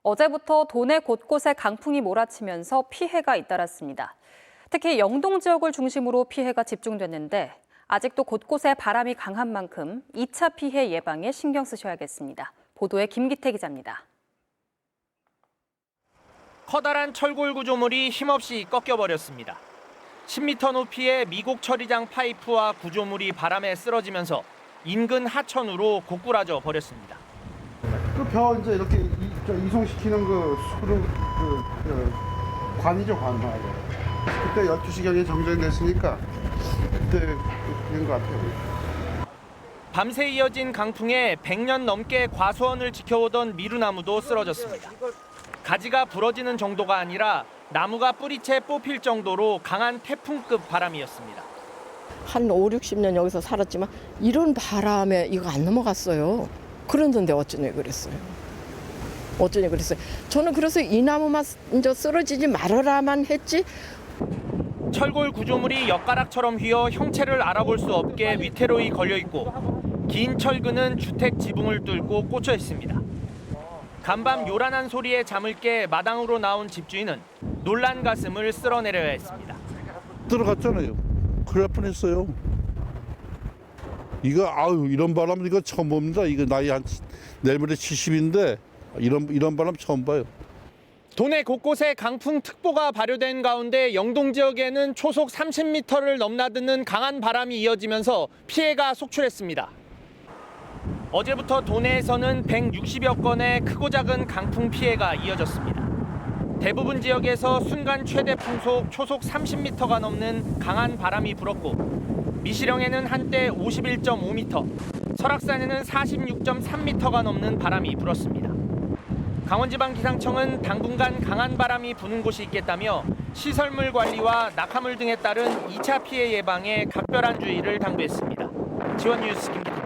어제부터 도내 곳곳에 강풍이 몰아치면서 피해가 잇따랐습니다. 특히 영동 지역을 중심으로 피해가 집중됐는데 아직도 곳곳에 바람이 강한 만큼 2차 피해 예방에 신경 쓰셔야겠습니다. 보도에 김기태 기자입니다. 커다란 철골 구조물이 힘없이 꺾여버렸습니다. 10m 높이의 미국 처리장 파이프와 구조물이 바람에 쓰러지면서 인근 하천으로 고꾸라져 버렸습니다. 그 벼 이제 이렇게 이송시키는 그 수로 관이죠, 관 말이에요. 그때 12시경에 정전됐으니까 그때 된 것 같아요. 밤새 이어진 강풍에 100년 넘게 과수원을 지켜오던 미루나무도 쓰러졌습니다. 가지가 부러지는 정도가 아니라 나무가 뿌리채 뽑힐 정도로 강한 태풍급 바람이었습니다. 한 5, 60년 여기서 살았지만 이런 바람에 이거 안 넘어갔어요. 그런데 어쩌니 그랬어요. 저는 그래서 이 나무만 이제 쓰러지지 말아라만 했지. 철골 구조물이 엿가락처럼 휘어 형체를 알아볼 수 없게 위태로이 걸려 있고 긴 철근은 주택 지붕을 뚫고 꽂혀 있습니다. 간밤 요란한 소리에 잠을 깨 마당으로 나온 집주인은 놀란 가슴을 쓸어내려야 했습니다. 들어갔잖아요. 큰일 날 뻔했어요. 이거 이런 바람 이거 처음 봅니다. 이거 나이 한 내일 모레 70인데 이런 바람 처음 봐요. 도내 곳곳에 강풍특보가 발효된 가운데 영동 지역에는 초속 30m를 넘나드는 강한 바람이 이어지면서 피해가 속출했습니다. 어제부터 도내에서는 160여 건의 크고 작은 강풍 피해가 이어졌습니다. 대부분 지역에서 순간 최대 풍속 초속 30m가 넘는 강한 바람이 불었고 미시령에는 한때 51.5m, 설악산에는 46.3m가 넘는 바람이 불었습니다. 강원지방기상청은 당분간 강한 바람이 부는 곳이 있겠다며 시설물 관리와 낙하물 등에 따른 2차 피해 예방에 각별한 주의를 당부했습니다. 지원뉴스 김기태